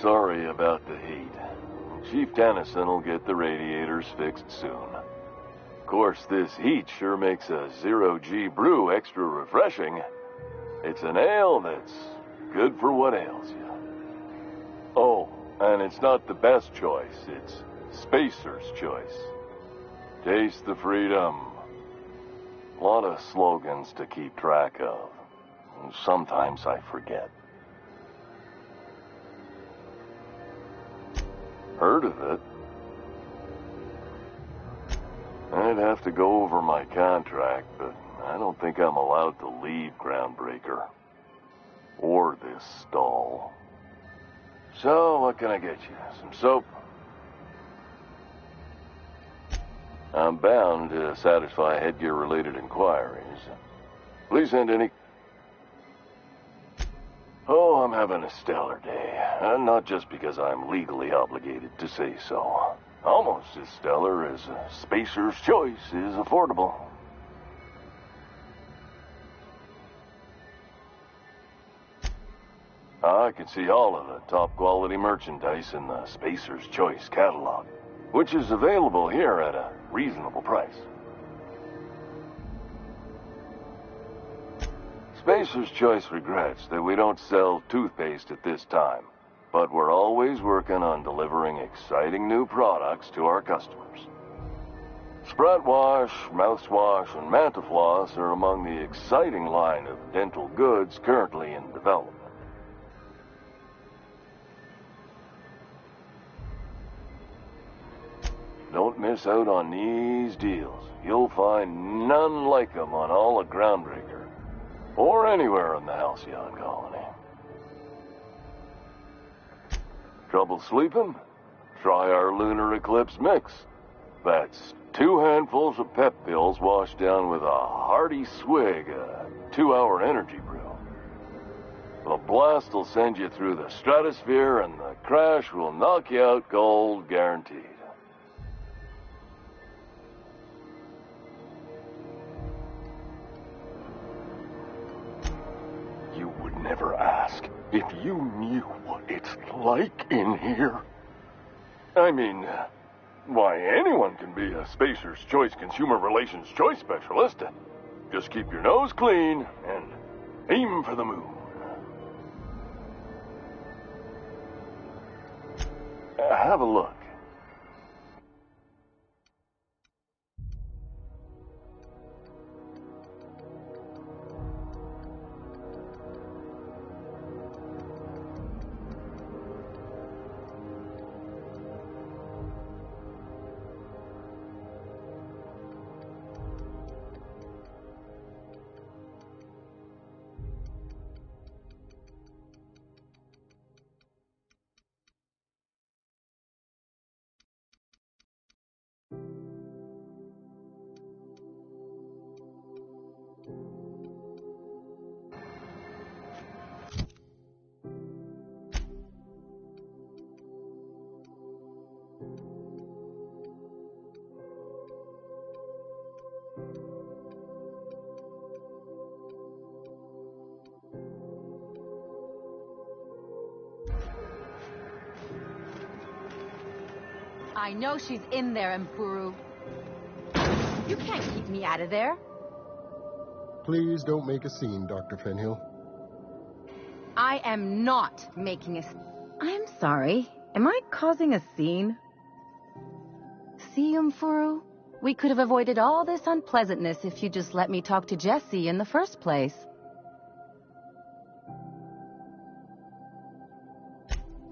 Sorry about the heat. Chief Dennison will get the radiators fixed soon. Of course, this heat sure makes a zero-G brew extra refreshing. It's an ale that's good for what ails you. Oh, and it's not the best choice. It's Spacer's choice. Taste the freedom. A lot of slogans to keep track of. Sometimes I forget. Heard of it? I'd have to go over my contract, but I don't think I'm allowed to leave Groundbreaker. Or this stall. So, what can I get you? Some soap? I'm bound to satisfy headgear-related inquiries. Please send any... Oh, I'm having a stellar day. Not just because I'm legally obligated to say so. Almost as stellar as Spacer's Choice is affordable. I can see all of the top-quality merchandise in the Spacer's Choice catalog, which is available here at a reasonable price. Spacer's Choice regrets that we don't sell toothpaste at this time, but we're always working on delivering exciting new products to our customers. Sprout Wash, Mouthwash, and Mantafloss are among the exciting line of dental goods currently in development. Don't miss out on these deals. You'll find none like them on all of Groundbreaker. Or anywhere in the Halcyon colony. Trouble sleeping? Try our Lunar Eclipse mix. That's 2 handfuls of pep pills washed down with a hearty swig of 2-hour energy brew. The blast will send you through the stratosphere and the crash will knock you out cold, guaranteed. Never ask if you knew what it's like in here. I mean, why, anyone can be a Spacer's Choice Consumer Relations Choice Specialist. Just keep your nose clean and aim for the moon. Have a look. I know she's in there, Mpuru. You can't keep me out of there. Please don't make a scene, Dr. Fenhill. I am not making a scene. I'm sorry. Am I causing a scene? See, Mpuru? We could have avoided all this unpleasantness if you just let me talk to Jessie in the first place.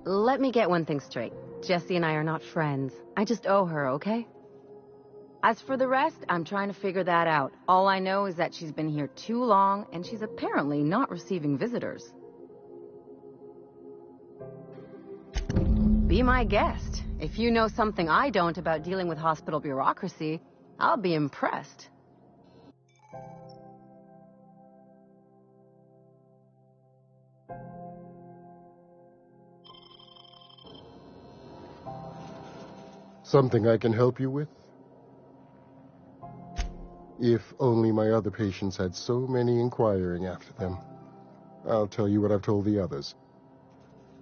Let me get one thing straight. Jessie and I are not friends. I just owe her, okay? As for the rest, I'm trying to figure that out. All I know is that she's been here too long, and she's apparently not receiving visitors. Be my guest. If you know something I don't about dealing with hospital bureaucracy, I'll be impressed. Something I can help you with? If only my other patients had so many inquiring after them. I'll tell you what I've told the others.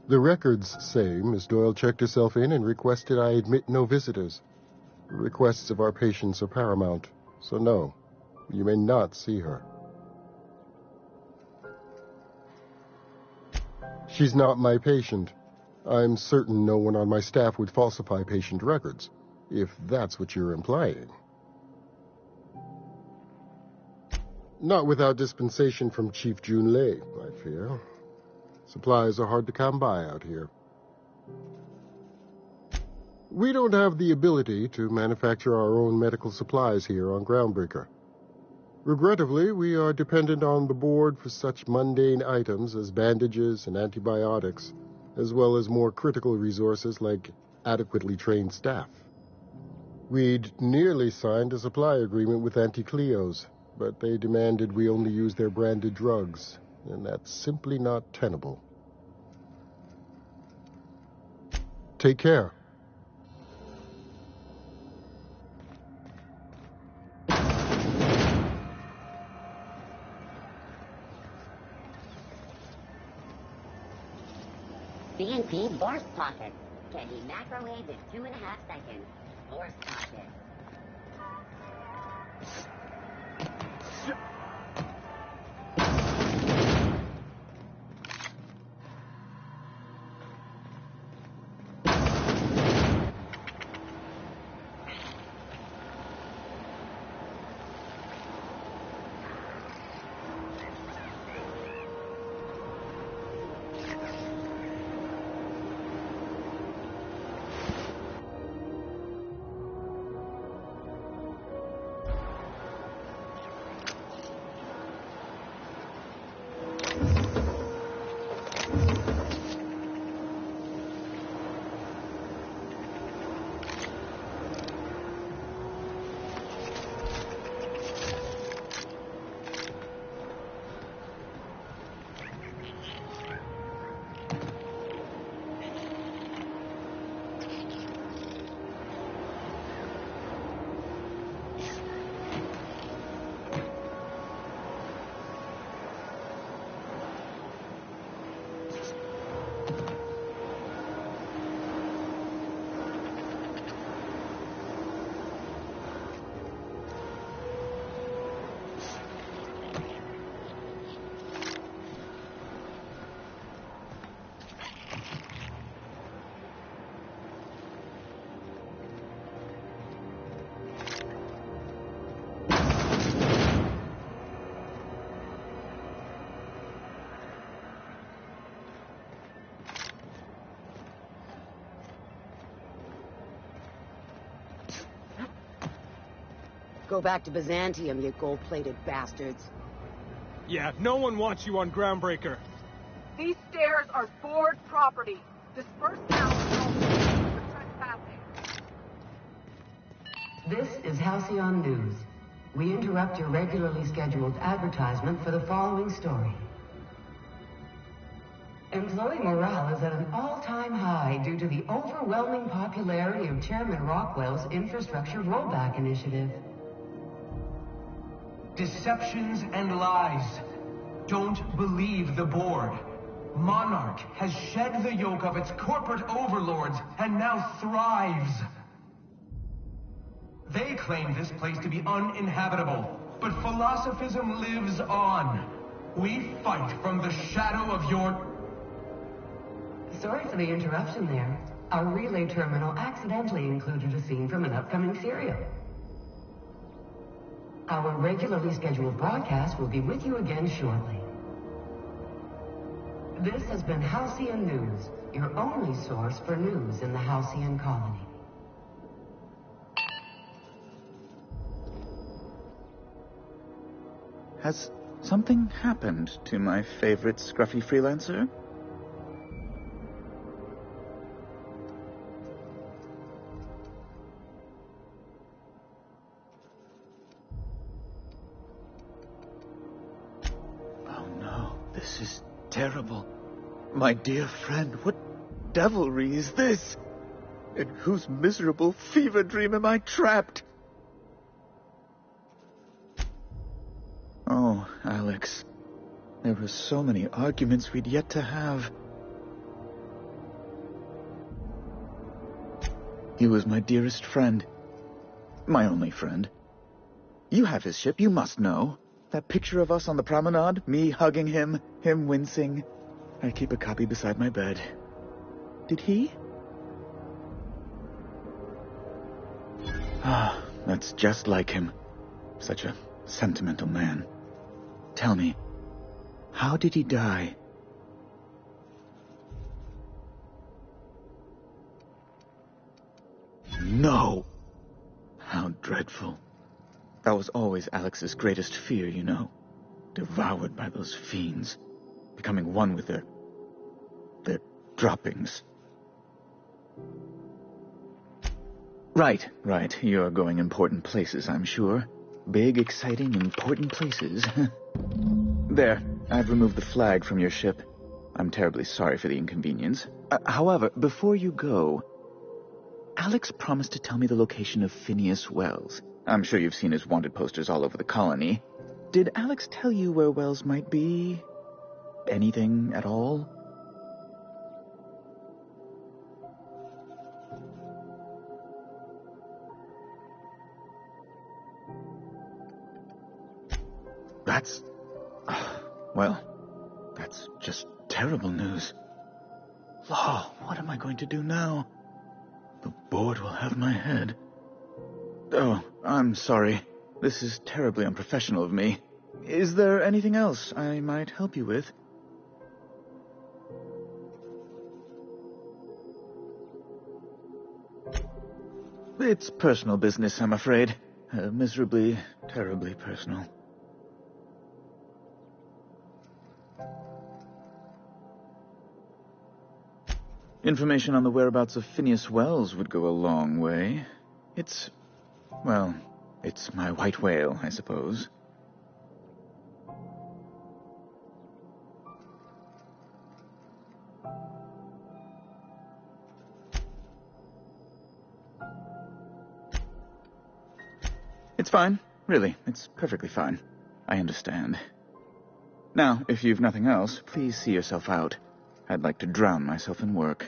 The records say Miss Doyle checked herself in and requested I admit no visitors. The requests of our patients are paramount, so no, you may not see her. She's not my patient. I'm certain no one on my staff would falsify patient records, if that's what you're implying. Not without dispensation from Chief Junlei, I fear. Supplies are hard to come by out here. We don't have the ability to manufacture our own medical supplies here on Groundbreaker. Regrettably, we are dependent on the board for such mundane items as bandages and antibiotics, as well as more critical resources like adequately trained staff. We'd nearly signed a supply agreement with Anti-Cleos, but they demanded we only use their branded drugs, and that's simply not tenable. Take care. BNP Bourse Pocket can be microwaved in 2.5 seconds. Bourse Pocket. Go back to Byzantium, you gold-plated bastards. Yeah, no one wants you on Groundbreaker. These stairs are board property. Disperse now for trespassing. This is Halcyon News. We interrupt your regularly scheduled advertisement for the following story. Employee morale is at an all-time high due to the overwhelming popularity of Chairman Rockwell's infrastructure rollback initiative. Deceptions and lies. Don't believe the board. Monarch has shed the yoke of its corporate overlords and now thrives. They claim this place to be uninhabitable, but philosophism lives on. We fight from the shadow of your... Sorry for the interruption there. Our relay terminal accidentally included a scene from an upcoming serial. Our regularly scheduled broadcast will be with you again shortly. This has been Halcyon News, your only source for news in the Halcyon colony. Has something happened to my favorite scruffy freelancer? This is terrible. My dear friend, what devilry is this? In whose miserable fever dream am I trapped? Oh, Alex. There were so many arguments we'd yet to have. He was my dearest friend. My only friend. You have his ship, you must know. That picture of us on the promenade, me hugging him, him wincing. I keep a copy beside my bed. Did he? Ah, that's just like him. Such a sentimental man. Tell me, how did he die? No! How dreadful. That was always Alex's greatest fear, you know. Devoured by those fiends. Becoming one with their droppings. Right. You're going important places, I'm sure. Big, exciting, important places. There, I've removed the flag from your ship. I'm terribly sorry for the inconvenience. However, before you go, Alex promised to tell me the location of Phineas Wells. I'm sure you've seen his wanted posters all over the colony. Did Alex tell you where Wells might be? Anything at all? That's... well, that's just terrible news. Law, what am I going to do now? The board will have my head. Oh, I'm sorry. This is terribly unprofessional of me. Is there anything else I might help you with? It's personal business, I'm afraid. Miserably, terribly personal. Information on the whereabouts of Phineas Wells would go a long way. It's my white whale, I suppose. It's fine. Really, it's perfectly fine. I understand. Now, if you've nothing else, please see yourself out. I'd like to drown myself in work.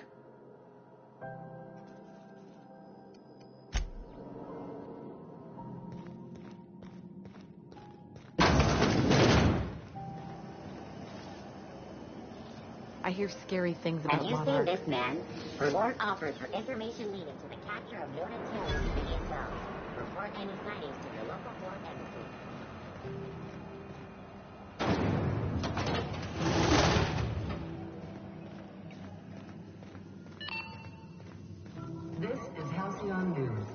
I hear scary things about Have you seen Monarch. this man? Reward offered for information leading to the capture of noted terrorist Phineas Wells. Report any sightings to the local foreign embassy. This is Halcyon News.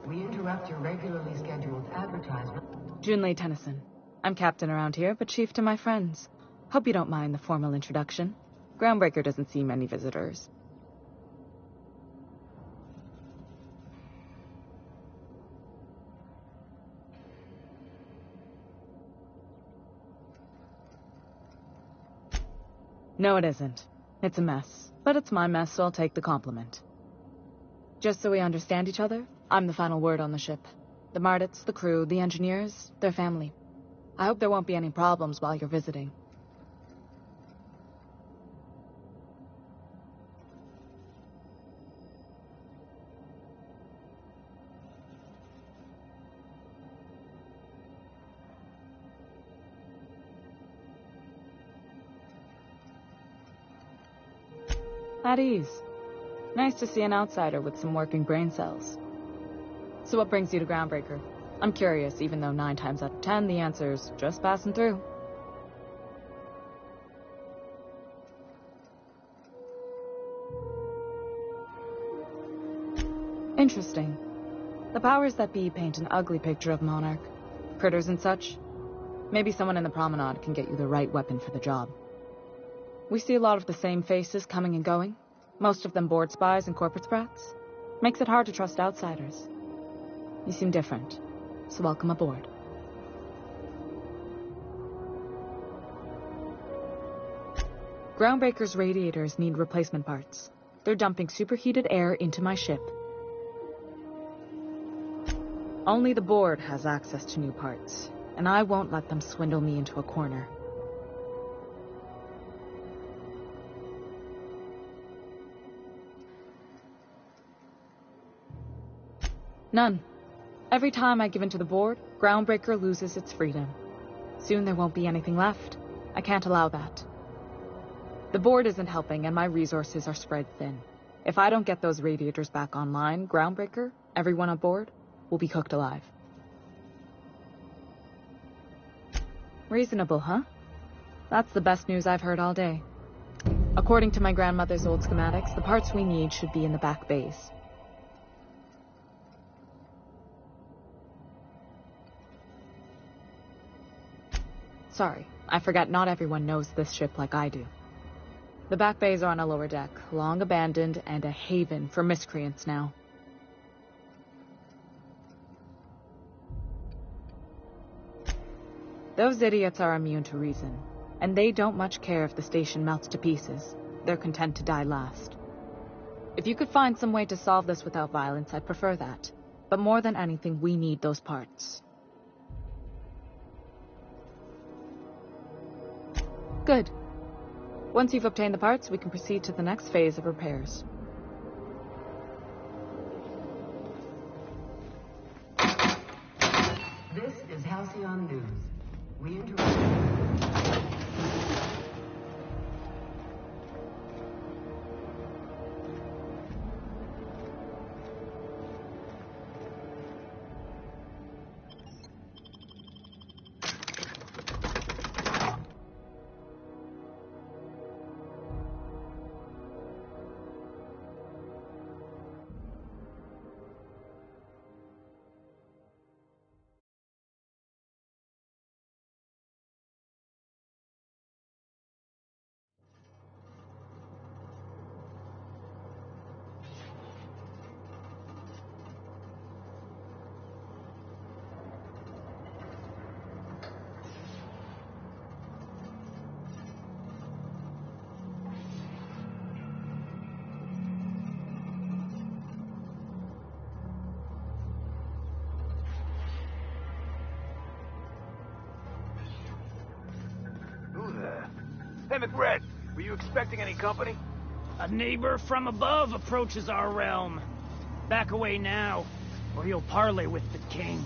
We interrupt your regularly scheduled advertisement. Junlei Tennyson. I'm captain around here, but chief to my friends. Hope you don't mind the formal introduction. Groundbreaker doesn't see many visitors. No, it isn't. It's a mess. But it's my mess, so I'll take the compliment. Just so we understand each other, I'm the final word on the ship. The Mardits, the crew, the engineers, their family. I hope there won't be any problems while you're visiting. At ease. Nice to see an outsider with some working brain cells. So what brings you to Groundbreaker? I'm curious, even though 9 times out of 10 the answer's just passing through. Interesting. The powers that be paint an ugly picture of Monarch. Critters and such. Maybe someone in the promenade can get you the right weapon for the job. We see a lot of the same faces coming and going. Most of them board spies and corporate sprats. Makes it hard to trust outsiders. You seem different, so welcome aboard. Groundbreaker's radiators need replacement parts. They're dumping superheated air into my ship. Only the board has access to new parts, and I won't let them swindle me into a corner. None. Every time I give in to the board, Groundbreaker loses its freedom. Soon there won't be anything left. I can't allow that. The board isn't helping, and my resources are spread thin. If I don't get those radiators back online, Groundbreaker, everyone on board, will be cooked alive. Reasonable, huh? That's the best news I've heard all day. According to my grandmother's old schematics, the parts we need should be in the back bays. Sorry, I forgot not everyone knows this ship like I do. The back bays are on a lower deck, long abandoned and a haven for miscreants now. Those idiots are immune to reason, and they don't much care if the station melts to pieces. They're content to die last. If you could find some way to solve this without violence, I'd prefer that. But more than anything, we need those parts. Good. Once you've obtained the parts, we can proceed to the next phase of repairs. This is Halcyon News. We interrupt. Hey, McBride, were you expecting any company? A neighbor from above approaches our realm. Back away now, or he'll parley with the king.